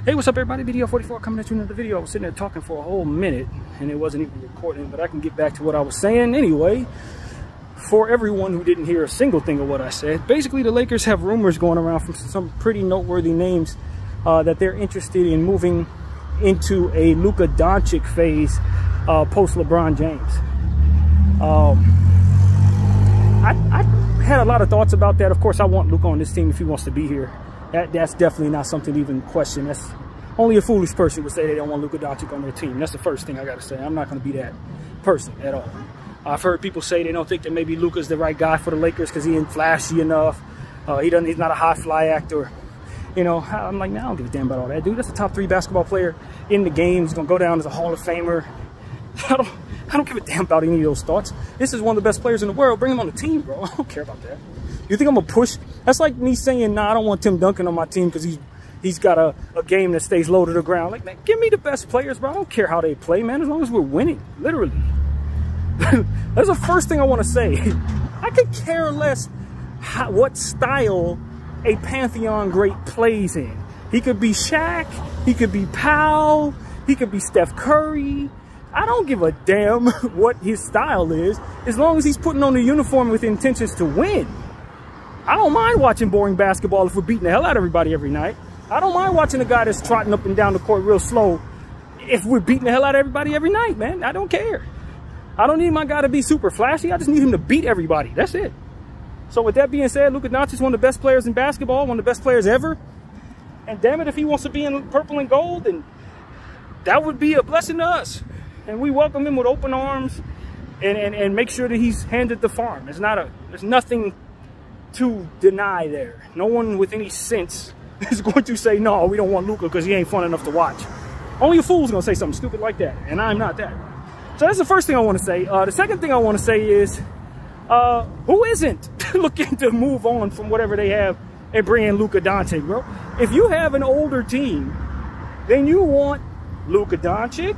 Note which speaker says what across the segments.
Speaker 1: Hey, what's up everybody? Video 44 coming at you in another video. I was sitting there talking for a whole minute and it wasn't even recording, but I can get back to what I was saying anyway. For everyone who didn't hear a single thing of what I said, basically the Lakers have rumors going around from some pretty noteworthy names that they're interested in moving into a Luka Doncic phase post LeBron James. I had a lot of thoughts about that. Of course, I want Luka on this team if he wants to be here. That's definitely not something to even question. That's only a foolish person would say they don't want Luka Doncic on their team. That's the first thing I got to say. I'm not going to be that person at all. I've heard people say they don't think that maybe Luka's the right guy for the Lakers because he ain't flashy enough. He's not a high fly actor. You know, I'm like, nah, I don't give a damn about all that, dude. That's a top 3 basketball player in the game. He's going to go down as a Hall of Famer. I don't give a damn about any of those thoughts. This is one of the best players in the world. Bring him on the team, bro. I don't care about that. You think I'm going to push? That's like me saying, nah, I don't want Tim Duncan on my team because he's got a game that stays low to the ground. Like, man, give me the best players, bro. I don't care how they play, man, as long as we're winning, literally. That's the first thing I want to say. I could care less what style a Pantheon great plays in. He could be Shaq. He could be Powell. He could be Steph Curry. I don't give a damn what his style is, as long as he's putting on the uniform with intentions to win. I don't mind watching boring basketball if we're beating the hell out of everybody every night. I don't mind watching a guy that's trotting up and down the court real slow if we're beating the hell out of everybody every night, man. I don't care. I don't need my guy to be super flashy. I just need him to beat everybody. That's it. So with that being said, Luka Doncic is one of the best players in basketball, one of the best players ever. And damn it, if he wants to be in purple and gold, then that would be a blessing to us. And we welcome him with open arms and make sure that he's handed the farm. There's nothing to deny there. No one with any sense is going to say, no, we don't want Luka because he ain't fun enough to watch. Only a fool's going to say something stupid like that, and I'm not that. So that's the first thing I want to say. The second thing I want to say is, who isn't looking to move on from whatever they have and bring in Luka Doncic, bro? If you have an older team, then you want Luka Doncic,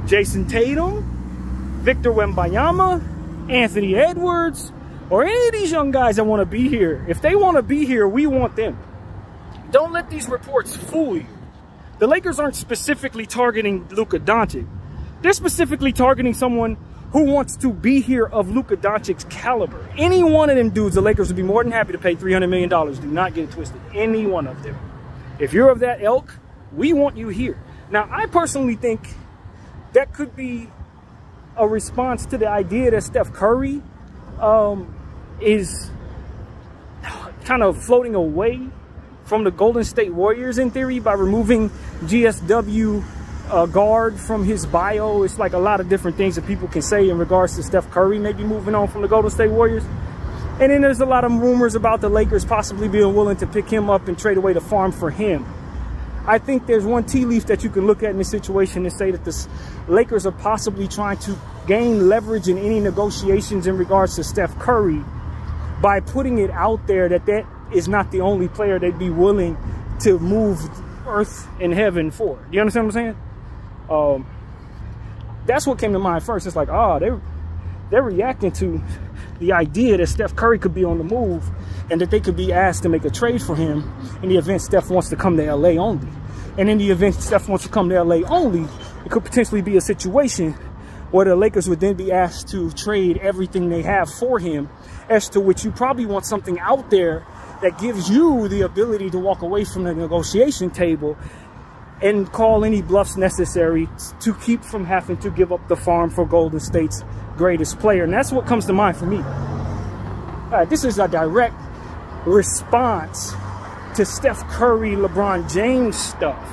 Speaker 1: Jason Tatum, Victor Wembanyama, Anthony Edwards, or any of these young guys that want to be here. If they want to be here, we want them. Don't let these reports fool you. The Lakers aren't specifically targeting Luka Doncic. They're specifically targeting someone who wants to be here of Luka Doncic's caliber. Any one of them dudes, the Lakers would be more than happy to pay $300 million. Do not get it twisted. Any one of them. If you're of that ilk, we want you here. Now, I personally think that could be a response to the idea that Steph Curry is kind of floating away from the Golden State Warriors in theory by removing GSW guard from his bio. It's like a lot of different things that people can say in regards to Steph Curry maybe moving on from the Golden State Warriors. And then there's a lot of rumors about the Lakers possibly being willing to pick him up and trade away the farm for him. I think there's one tea leaf that you can look at in this situation and say that the Lakers are possibly trying to gain leverage in any negotiations in regards to Steph Curry by putting it out there that that is not the only player they'd be willing to move earth and heaven for. Do you understand what I'm saying? That's what came to mind first. It's like, oh, they're reacting to the idea that Steph Curry could be on the move and that they could be asked to make a trade for him in the event Steph wants to come to LA only. And in the event Steph wants to come to LA only, it could potentially be a situation where the Lakers would then be asked to trade everything they have for him, as to which you probably want something out there that gives you the ability to walk away from the negotiation table and call any bluffs necessary to keep from having to give up the farm for Golden State's greatest player. And that's what comes to mind for me. This is a direct response to Steph Curry, LeBron James stuff.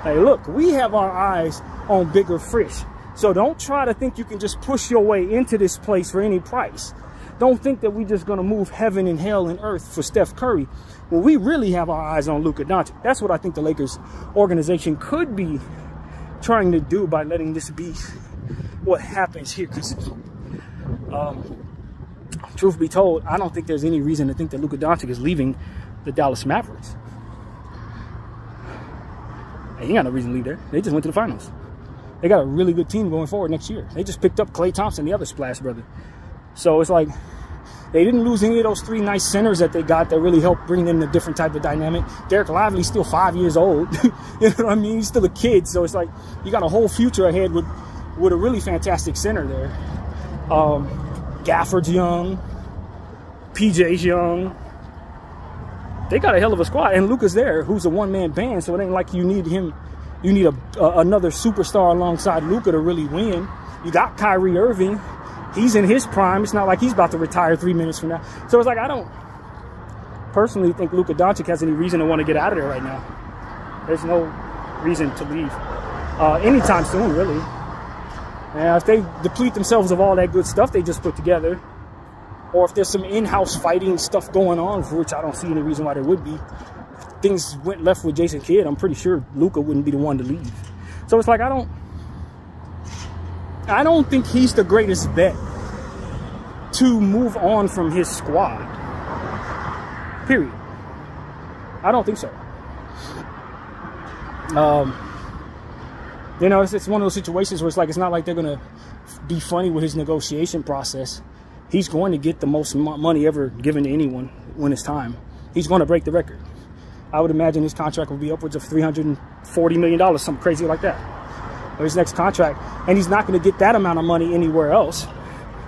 Speaker 1: Hey, look, we have our eyes on bigger fish. So don't try to think you can just push your way into this place for any price. Don't think that we're just going to move heaven and hell and earth for Steph Curry. Well, we really have our eyes on Luka Doncic. That's what I think the Lakers organization could be trying to do by letting this be what happens here. Because, truth be told, I don't think there's any reason to think that Luka Doncic is leaving the Dallas Mavericks. He ain't got no reason to leave there. They just went to the finals. They got a really good team going forward next year. They just picked up Klay Thompson, the other Splash brother. So it's like, They didn't lose any of those 3 nice centers that they got that really helped bring in a different type of dynamic. Derek Lively's still 5 years old. You know what I mean? He's still a kid. So it's like you got a whole future ahead with a really fantastic center there. Gafford's young. PJ's young. They got a hell of a squad. And Luka's there, who's a one-man band. So it ain't like you need him. You need another superstar alongside Luka to really win. You got Kyrie Irving. He's in his prime. It's not like he's about to retire 3 minutes from now. So it's like I don't personally think Luka Doncic has any reason to want to get out of there right now. There's no reason to leave anytime soon, really. And if they deplete themselves of all that good stuff they just put together, or if there's some in-house fighting stuff going on, for which I don't see any reason why there would be, if things went left with Jason Kidd, I'm pretty sure Luka wouldn't be the one to leave. So it's like I don't think he's the greatest bet to move on from his squad. Period. I don't think so. You know, it's one of those situations where it's like it's not like they're going to be funny with his negotiation process. He's going to get the most money ever given to anyone when it's time. He's going to break the record. I would imagine his contract will be upwards of $340 million, something crazy like that. Or his next contract. And he's not going to get that amount of money anywhere else.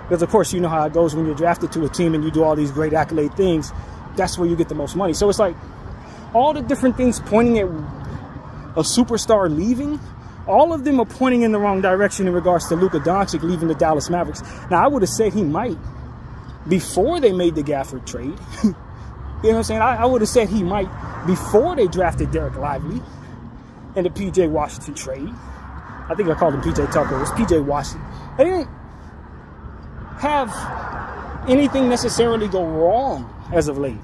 Speaker 1: Because, of course, you know how it goes when you're drafted to a team and you do all these great accolade things. That's where you get the most money. So it's like all the different things pointing at a superstar leaving, all of them are pointing in the wrong direction in regards to Luka Doncic leaving the Dallas Mavericks. Now, I would have said he might before they made the Gafford trade. You know what I'm saying? I would have said he might before they drafted Derek Lively and the P.J. Washington trade. I think I called him P.J. Tucker. It was P.J. Washington. They didn't have anything necessarily go wrong as of late.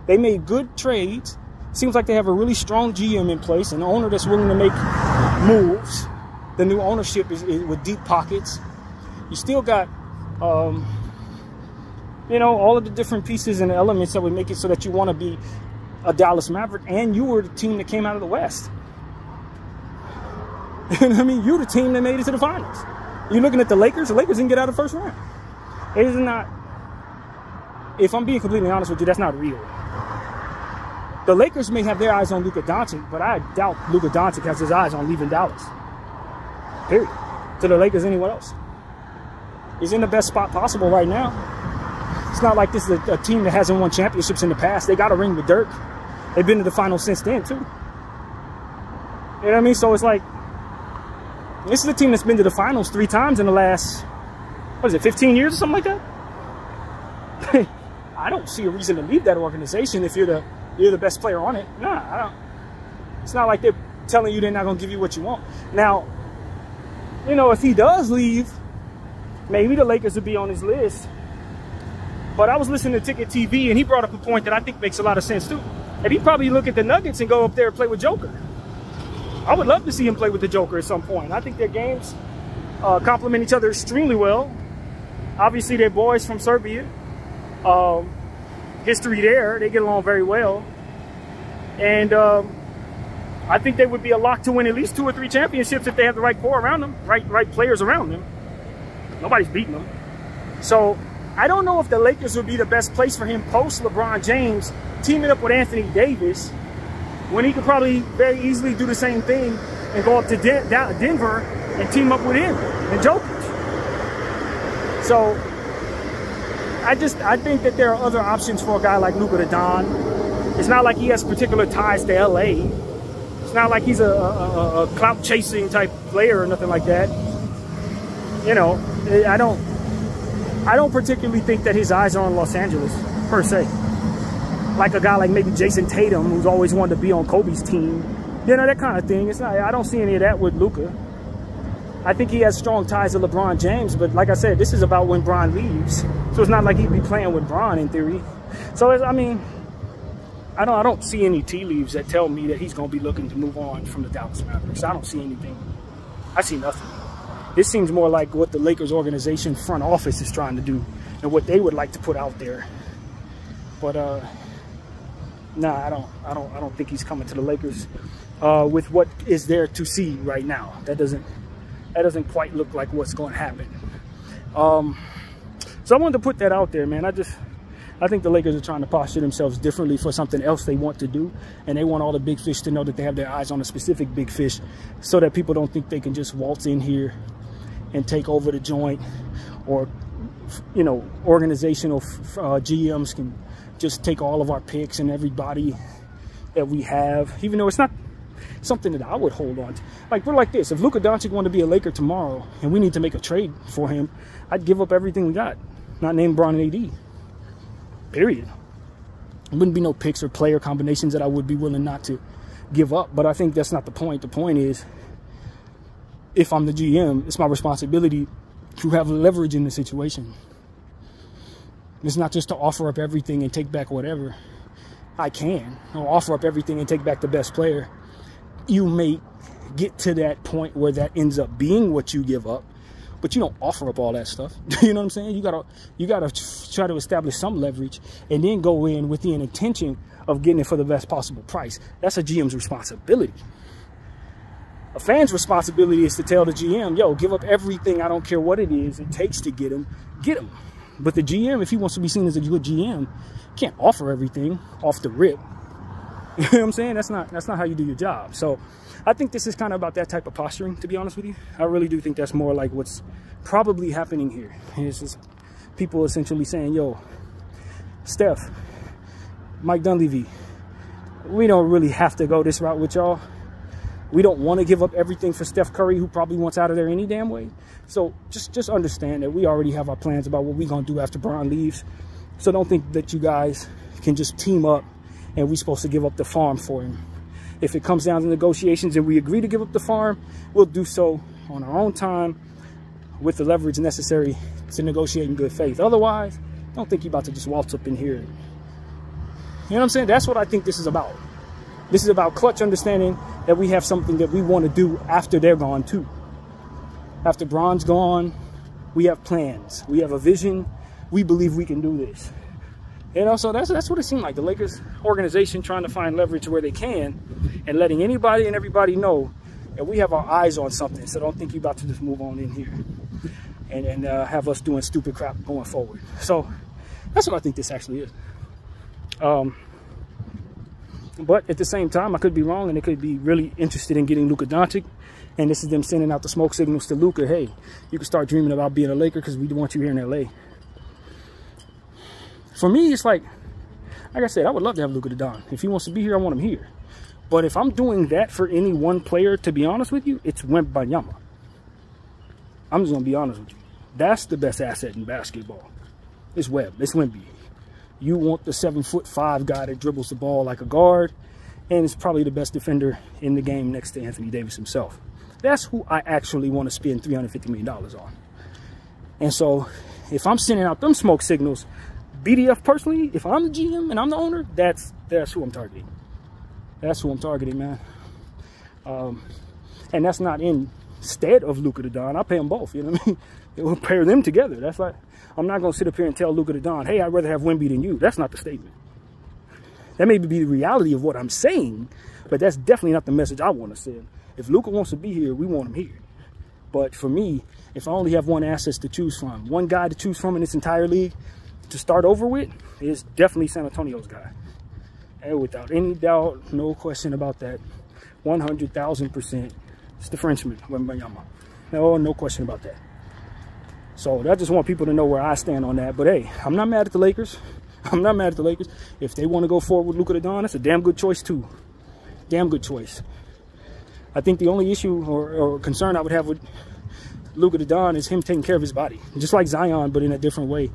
Speaker 1: They made good trades. Seems like they have a really strong GM in place, an owner that's willing to make moves. The new ownership is with deep pockets. You still got, you know, all of the different pieces and elements that would make it so that you want to be a Dallas Maverick, and you were the team that came out of the West. You know what I mean? You're the team that made it to the finals. You're looking at the Lakers. The Lakers didn't get out of the first round. It is not, if I'm being completely honest with you, that's not real. The Lakers may have their eyes on Luka Doncic, but I doubt Luka Doncic has his eyes on leaving Dallas. Period. To the Lakers, anyone else. He's in the best spot possible right now. It's not like this is a team that hasn't won championships in the past. They got a ring with Dirk. They've been to the finals since then, too. You know what I mean? So it's like, this is a team that's been to the finals 3 times in the last, what is it, 15 years or something like that? I don't see a reason to leave that organization if you're the best player on it. Nah, I don't. It's not like they're telling you they're not going to give you what you want. Now, you know, if he does leave, maybe the Lakers would be on his list. But I was listening to Ticket TV, and he brought up a point that I think makes a lot of sense, too. And he'd probably look at the Nuggets and go up there and play with Joker. I would love to see him play with the Joker at some point. I think their games complement each other extremely well. Obviously, they're boys from Serbia. History there. They get along very well. And I think they would be a lock to win at least 2 or 3 championships if they have the right core around them, right players around them. Nobody's beating them. So I don't know if the Lakers would be the best place for him post LeBron James teaming up with Anthony Davis, when he could probably very easily do the same thing and go up to Denver and team up with him and Jokic. So I think that there are other options for a guy like Luka the Don. It's not like he has particular ties to LA. It's not like he's a clout chasing type player or nothing like that. You know, I don't particularly think that his eyes are on Los Angeles per se. Like a guy like maybe Jason Tatum, who's always wanted to be on Kobe's team. You know, that kind of thing. It's not, I don't see any of that with Luka. I think he has strong ties to LeBron James, but like I said, this is about when Bron leaves. So it's not like he'd be playing with Bron in theory. So, I mean, I don't see any tea leaves that tell me that he's going to be looking to move on from the Dallas Mavericks. I don't see anything. I see nothing. This seems more like what the Lakers organization front office is trying to do and what they would like to put out there. But, nah, I don't think he's coming to the Lakers with what is there to see right now. That doesn't quite look like what's going to happen. So So I wanted to put that out there, man. I think the Lakers are trying to posture themselves differently for something else they want to do. And they want all the big fish to know that they have their eyes on a specific big fish so that people don't think they can just waltz in here and take over the joint, or, you know, organizational GMs can just take all of our picks and everybody that we have, even though it's not something that I would hold on to. Like, we're like this. If Luka Doncic wanted to be a Laker tomorrow and we need to make a trade for him, I'd give up everything we got, not name Bron and AD. Period. There wouldn't be no picks or player combinations that I would be willing not to give up. But I think that's not the point. The point is, if I'm the GM, it's my responsibility to have leverage in the situation. It's not just to offer up everything and take back whatever I can, or offer up everything and take back the best player. You may get to that point where that ends up being what you give up, but you don't offer up all that stuff. You know what I'm saying? You gotta try to establish some leverage and then go in with the intention of getting it for the best possible price. That's a GM's responsibility. A fan's responsibility is to tell the GM, yo, give up everything, I don't care what it is, it takes to get him, get him. But the GM, if he wants to be seen as a good GM, can't offer everything off the rip. You know what I'm saying? That's not how you do your job. So I think this is kind of about that type of posturing, to be honest with you. I really do think that's more like what's probably happening here. And it's just people essentially saying, yo, Steph, Mike Dunleavy, we don't really have to go this route with y'all. We don't want to give up everything for Steph Curry, who probably wants out of there any damn way. So just understand that we already have our plans about what we're going to do after Bron leaves. So don't think that you guys can just team up and we're supposed to give up the farm for him. If it comes down to negotiations and we agree to give up the farm, we'll do so on our own time with the leverage necessary to negotiate in good faith. Otherwise, don't think you're about to just waltz up in here. You know what I'm saying? That's what I think this is about. This is about Clutch understanding that we have something that we want to do after they're gone too. After Bron's gone, we have plans. We have a vision. We believe we can do this. You know, so that's what it seemed like. The Lakers organization trying to find leverage where they can and letting anybody and everybody know that we have our eyes on something. So don't think you're about to just move on in here and have us doing stupid crap going forward. So that's what I think this actually is. But at the same time, I could be wrong, and they could be really interested in getting Luka Doncic. And this is them sending out the smoke signals to Luka. Hey, you can start dreaming about being a Laker because we want you here in LA. For me, it's like I said, I would love to have Luka the Don. If he wants to be here, I want him here. But if I'm doing that for any one player, to be honest with you, it's Wembanyama. I'm just going to be honest with you. That's the best asset in basketball. It's Webb. It's Wemby. You want the 7'5" guy that dribbles the ball like a guard, and is probably the best defender in the game next to Anthony Davis himself. That's who I actually want to spend $350 million on. And so if I'm sending out them smoke signals, BDF personally, if I'm the GM and I'm the owner, that's who I'm targeting. That's who I'm targeting, man. And that's not instead of Luka the Don. I'll pay them both, you know what I mean? We'll pair them together. That's like, I'm not going to sit up here and tell Luka the Don, hey, I'd rather have Wemby than you. That's not the statement. That may be the reality of what I'm saying, but that's definitely not the message I want to send. If Luka wants to be here, we want him here. But for me, if I only have one asset to choose from, one guy to choose from in this entire league to start over with, is definitely San Antonio's guy. And without any doubt, no question about that, 100,000%, it's the Frenchman, Wembanyama. No question about that. So I just want people to know where I stand on that. But hey, I'm not mad at the Lakers. I'm not mad at the Lakers. If they want to go forward with Luka the Don, that's a damn good choice too. Damn good choice. I think the only issue or concern I would have with Luka the Don is him taking care of his body. Just like Zion, but in a different way.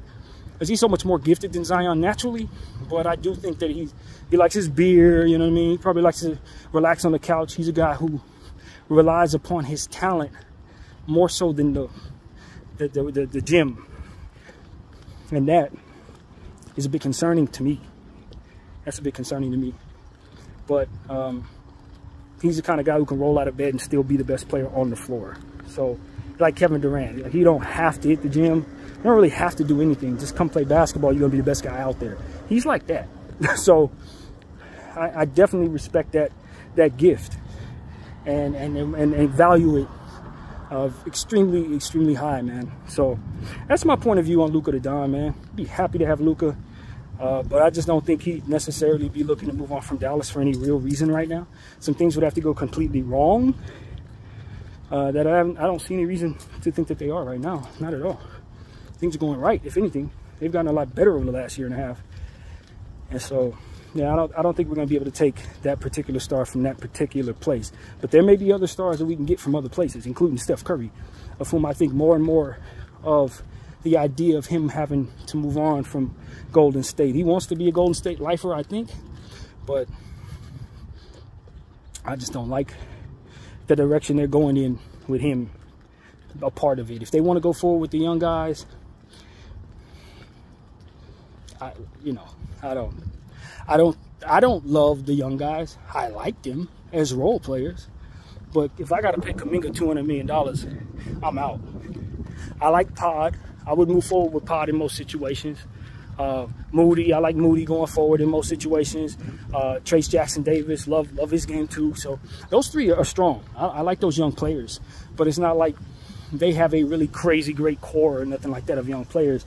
Speaker 1: Because he's so much more gifted than Zion naturally. But I do think that he likes his beer, you know what I mean? He probably likes to relax on the couch. He's a guy who relies upon his talent more so than the gym. And that is a bit concerning to me. That's a bit concerning to me. But he's the kind of guy who can roll out of bed and still be the best player on the floor. So, like Kevin Durant, like, you don't have to hit the gym. You don't really have to do anything. Just come play basketball. You're going to be the best guy out there. He's like that. So, I definitely respect that gift and value it extremely, extremely high, man. So that's my point of view on Luka to Don, man. Be happy to have Luka, but I just don't think he'd necessarily be looking to move on from Dallas for any real reason right now. Some things would have to go completely wrong that I don't see any reason to think that they are right now. Not at all. Things are going right. If anything, they've gotten a lot better over the last year and a half. And so, yeah, I don't think we're going to be able to take that particular star from that particular place. But there may be other stars that we can get from other places, including Steph Curry, of whom I think more and more of the idea of him having to move on from Golden State. He wants to be a Golden State lifer, I think, but I just don't like the direction they're going in with him a part of it. If they want to go forward with the young guys, I don't love the young guys. I like them as role players, but if I got to pay Kuminga $200 million, I'm out. I like Pod. I would move forward with Pod in most situations. Moody, I like Moody going forward in most situations. Trace Jackson-Davis, love his game too. So those three are strong. I like those young players, but it's not like they have a really crazy great core or nothing like that of young players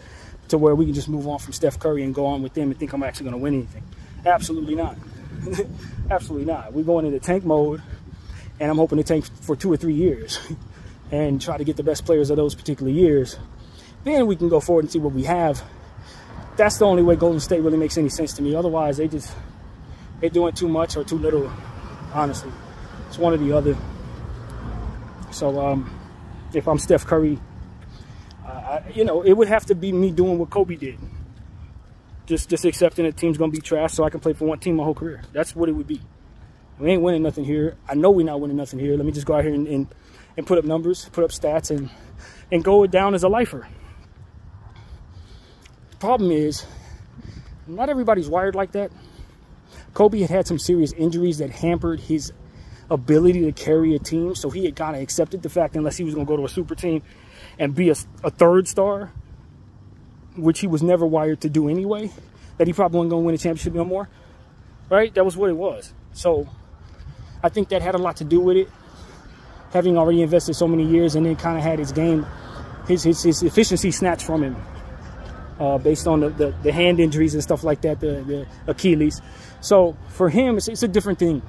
Speaker 1: to where we can just move on from Steph Curry and go on with them and think I'm actually going to win anything. Absolutely not. Absolutely not. We're going into tank mode, and I'm hoping to tank for 2 or 3 years and try to get the best players of those particular years. Then we can go forward and see what we have. That's the only way Golden State really makes any sense to me. Otherwise, they're doing too much or too little, honestly. It's one or the other. So if I'm Steph Curry, it would have to be me doing what Kobe did. Just accepting that the team's going to be trash so I can play for one team my whole career. That's what it would be. We ain't winning nothing here. I know we're not winning nothing here. Let me just go out here and put up numbers, put up stats, and go down as a lifer. The problem is, not everybody's wired like that. Kobe had some serious injuries that hampered his ability to carry a team, so he had kind of accepted the fact unless he was going to go to a super team and be a third star, which he was never wired to do anyway, that he probably wasn't going to win a championship no more, right? That was what it was. So I think that had a lot to do with it, having already invested so many years and then kind of had his game, his efficiency snatched from him based on the hand injuries and stuff like that, the Achilles. So for him, it's a different thing.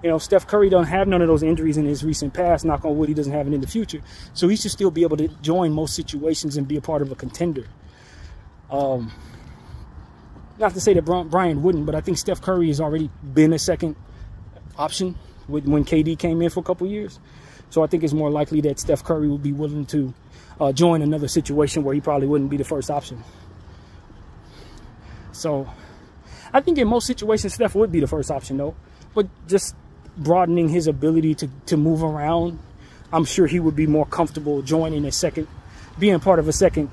Speaker 1: You know, Steph Curry don't have none of those injuries in his recent past. Knock on wood, he doesn't have it in the future. So he should still be able to join most situations and be a part of a contender. Not to say that Brian wouldn't, but I think Steph Curry has already been a second option when KD came in for a couple years. So I think it's more likely that Steph Curry would be willing to join another situation where he probably wouldn't be the first option. So I think in most situations, Steph would be the first option, though. But just broadening his ability to move around, I'm sure he would be more comfortable joining being part of a second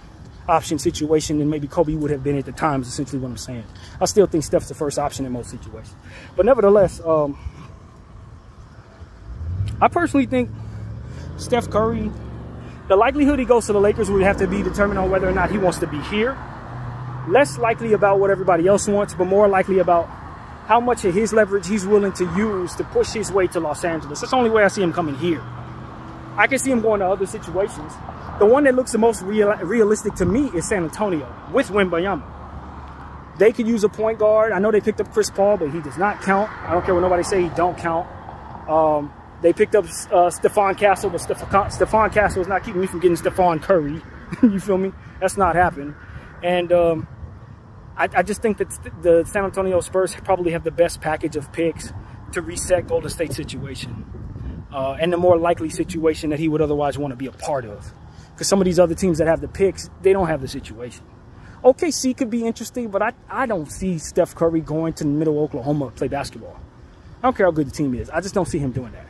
Speaker 1: option situation than maybe Kobe would have been at the time, is essentially what I'm saying. I still think Steph's the first option in most situations. But nevertheless, I personally think Steph Curry, the likelihood he goes to the Lakers would have to be determined on whether or not he wants to be here. Less likely about what everybody else wants, but more likely about how much of his leverage he's willing to use to push his way to Los Angeles. That's the only way I see him coming here. I can see him going to other situations. The one that looks the most realistic to me is San Antonio with Wembanyama. They could use a point guard. I know they picked up Chris Paul, but he does not count. I don't care what nobody say, he don't count. They picked up Stephon Castle, but Stephon Castle is not keeping me from getting Stephon Curry. You feel me? That's not happening. And I just think that the San Antonio Spurs probably have the best package of picks to reset Golden State situation. And the more likely situation that he would otherwise want to be a part of. Because some of these other teams that have the picks, they don't have the situation. OKC could be interesting, but I don't see Steph Curry going to middle Oklahoma to play basketball. I don't care how good the team is. I just don't see him doing that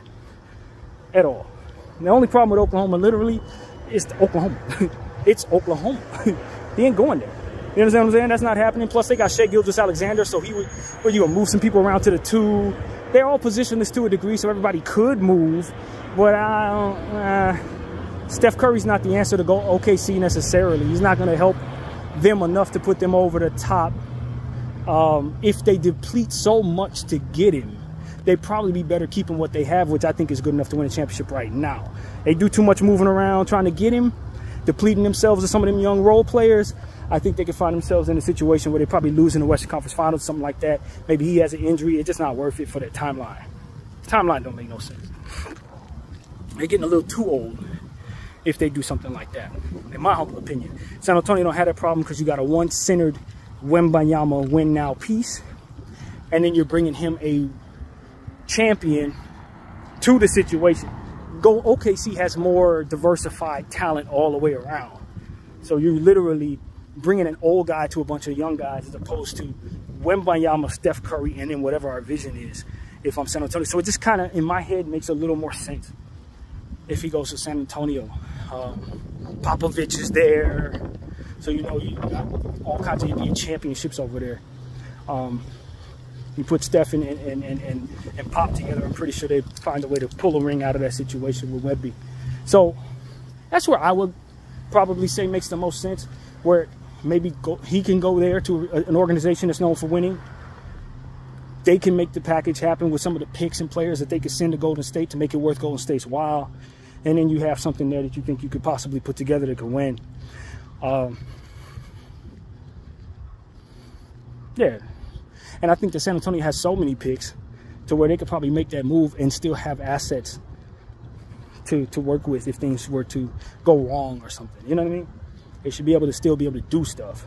Speaker 1: at all. And the only problem with Oklahoma, literally, is Oklahoma. It's Oklahoma. He ain't going there. You understand what I'm saying? That's not happening. Plus, they got Shai Gilgeous-Alexander, so he would, well, you gonna move some people around to the 2. They're all positionless to a degree, so everybody could move. But Steph Curry's not the answer to go OKC necessarily. He's not going to help them enough to put them over the top if they deplete so much to get him. they'd probably be better keeping what they have, which I think is good enough to win a championship right now. They do too much moving around trying to get him, depleting themselves of some of them young role players. I think they could find themselves in a situation where they probably lose in the Western Conference Finals, something like that. Maybe he has an injury. It's just not worth it for that timeline. The timeline don't make no sense. They're getting a little too old if they do something like that, in my humble opinion. San Antonio don't have that problem because you got a one-centered Wembanyama win-now piece, and then you're bringing him a champion to the situation. OKC has more diversified talent all the way around. So you're literally bringing an old guy to a bunch of young guys as opposed to Wembanyama, Steph Curry, and then whatever our vision is if I'm San Antonio. So it just kind of, in my head, makes a little more sense if he goes to San Antonio. Popovich is there. So, you know, you got all kinds of NBA championships over there. You put Steph and Pop together, I'm pretty sure they'd find a way to pull a ring out of that situation with Wemby. So that's where I would probably say makes the most sense, where maybe he can go there to an organization that's known for winning. They can make the package happen with some of the picks and players that they could send to Golden State to make it worth Golden State's while. And then you have something there that you think you could possibly put together that could win. Yeah. And I think that San Antonio has so many picks to where they could probably make that move and still have assets to work with if things were to go wrong or something. You know what I mean? They should be able to still be able to do stuff.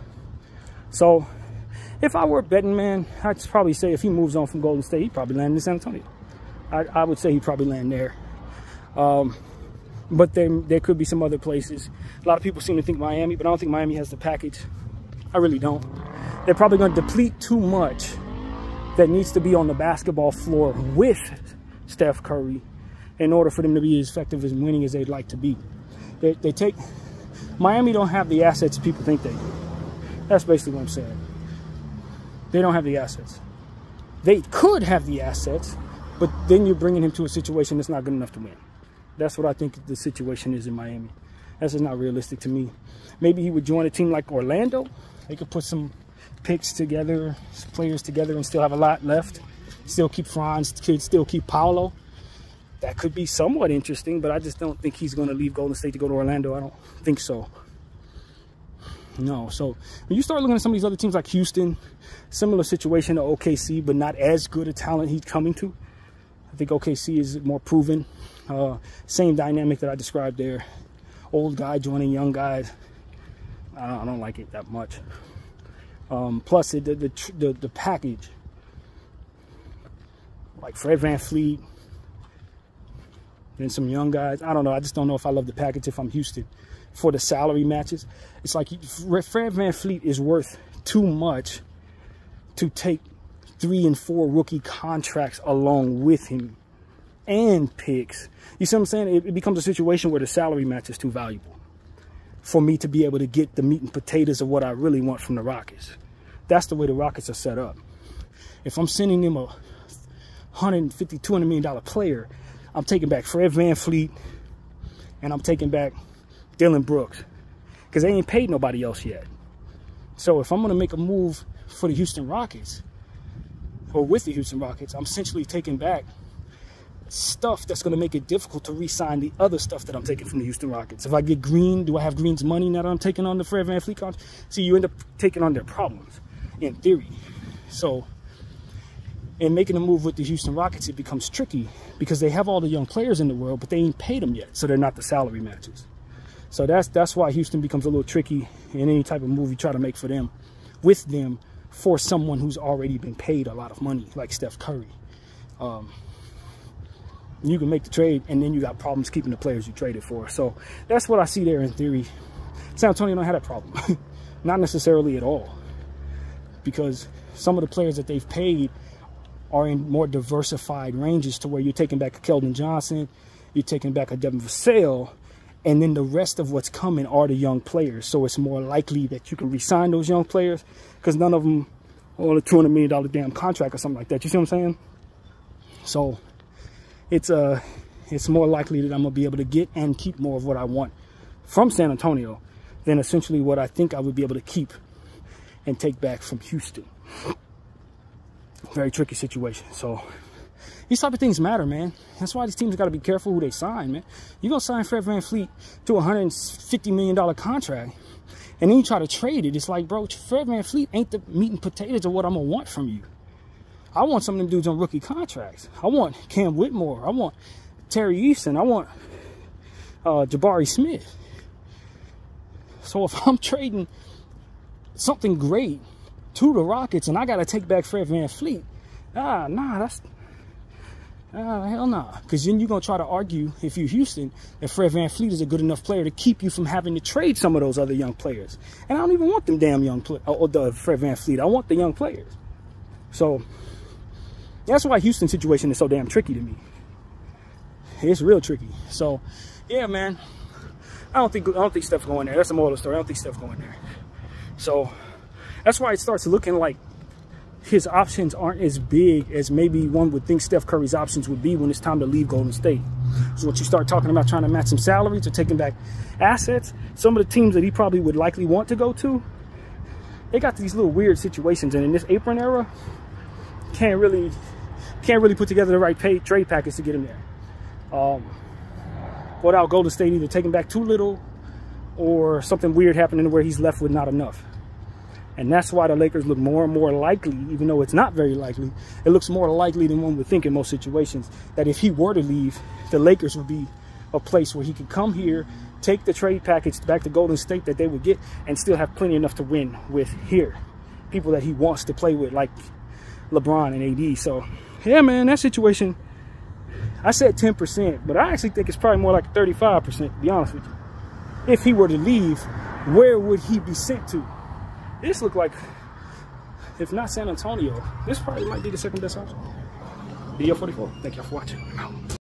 Speaker 1: So if I were a betting man, I'd probably say if he moves on from Golden State, he'd probably land in San Antonio. I would say he'd probably land there. But there could be some other places. A lot of people seem to think Miami, but I don't think Miami has the package. I really don't. They're probably going to deplete too much that needs to be on the basketball floor with Steph Curry in order for them to be as effective as winning as they'd like to be. Miami don't have the assets people think they do. That's basically what I'm saying. They don't have the assets. They could have the assets, but then you're bringing him to a situation that's not good enough to win. That's what I think the situation is in Miami. That's just not realistic to me. Maybe he would join a team like Orlando. They could put some picks together, players together, and still have a lot left. Still keep Franz, could still keep Paolo. That could be somewhat interesting, but I just don't think he's going to leave Golden State to go to Orlando. I don't think so. No. So when you start looking at some of these other teams like Houston, similar situation to OKC, but not as good a talent he's coming to. I think OKC is more proven. Same dynamic that I described there. Old guy joining young guys. I don't like it that much. Plus the package, like Fred VanVleet, then some young guys. I don't know. I just don't know if I love the package if I'm Houston for the salary matches. It's like Fred VanVleet is worth too much to take 3 and 4 rookie contracts along with him and picks. You see what I'm saying? It becomes a situation where the salary match is too valuable for me to be able to get the meat and potatoes of what I really want from the Rockets. That's the way the Rockets are set up. If I'm sending them a $150, $200 million player, I'm taking back Fred VanVleet and I'm taking back Dylan Brooks because they ain't paid nobody else yet. So if I'm going to make a move for the Houston Rockets or with the Houston Rockets, I'm essentially taking back stuff that's going to make it difficult to re-sign the other stuff that I'm taking from the Houston Rockets. If I get Green, do I have Green's money now that I'm taking on the Fred VanVleet contract? See, you end up taking on their problems, in theory. So, in making a move with the Houston Rockets, it becomes tricky because they have all the young players in the world, but they ain't paid them yet, so they're not the salary matches. So that's why Houston becomes a little tricky in any type of move you try to make for them, with them, for someone who's already been paid a lot of money, like Steph Curry. You can make the trade, and then you got problems keeping the players you traded for. So that's what I see there in theory. San Antonio don't have that problem. Not necessarily at all. Because some of the players that they've paid are in more diversified ranges to where you're taking back a Keldon Johnson, you're taking back a Devin Vassell, and then the rest of what's coming are the young players. So it's more likely that you can re-sign those young players because none of them are on a $200 million damn contract or something like that. You see what I'm saying? So it's more likely that I'm going to be able to get and keep more of what I want from San Antonio than essentially what I think I would be able to keep and take back from Houston. Very tricky situation. So These type of things matter, man. That's why these teams got to be careful who they sign, man. You're going to sign Fred VanVleet to a $150 million contract, and then you try to trade it. It's like, bro, Fred VanVleet ain't the meat and potatoes of what I'm going to want from you. I want some of them dudes on rookie contracts. I want Cam Whitmore. I want Terry Easton. I want Jabari Smith. So if I'm trading something great to the Rockets and I got to take back Fred VanVleet, hell nah. Because then you're going to try to argue, if you're Houston, that Fred VanVleet is a good enough player to keep you from having to trade some of those other young players. And I don't even want them damn young players, or the Fred VanVleet. I want the young players. So that's why Houston's situation is so damn tricky to me. It's real tricky. So, yeah, man. I don't think Steph going there. That's the moral of the story. I don't think Steph going there. So that's why it starts looking like his options aren't as big as maybe one would think Steph Curry's options would be when it's time to leave Golden State. So once you start talking about trying to match some salaries or taking back assets, some of the teams that he probably would likely want to go to, they got these little weird situations. And in this apron era, can't really put together the right trade package to get him there. Without Golden State either taking back too little or something weird happening where he's left with not enough. And that's why the Lakers look more and more likely, even though it's not very likely, it looks more likely than one would think in most situations, that if he were to leave, the Lakers would be a place where he could come here, take the trade package back to Golden State that they would get, and still have plenty enough to win with here. People that he wants to play with, like LeBron and AD. So, yeah, man, that situation, I said 10%, but I actually think it's probably more like 35%, to be honest with you. If he were to leave, where would he be sent to? This looked like, if not San Antonio, this probably might be the second best option. Video 44. Thank y'all for watching. I'm out.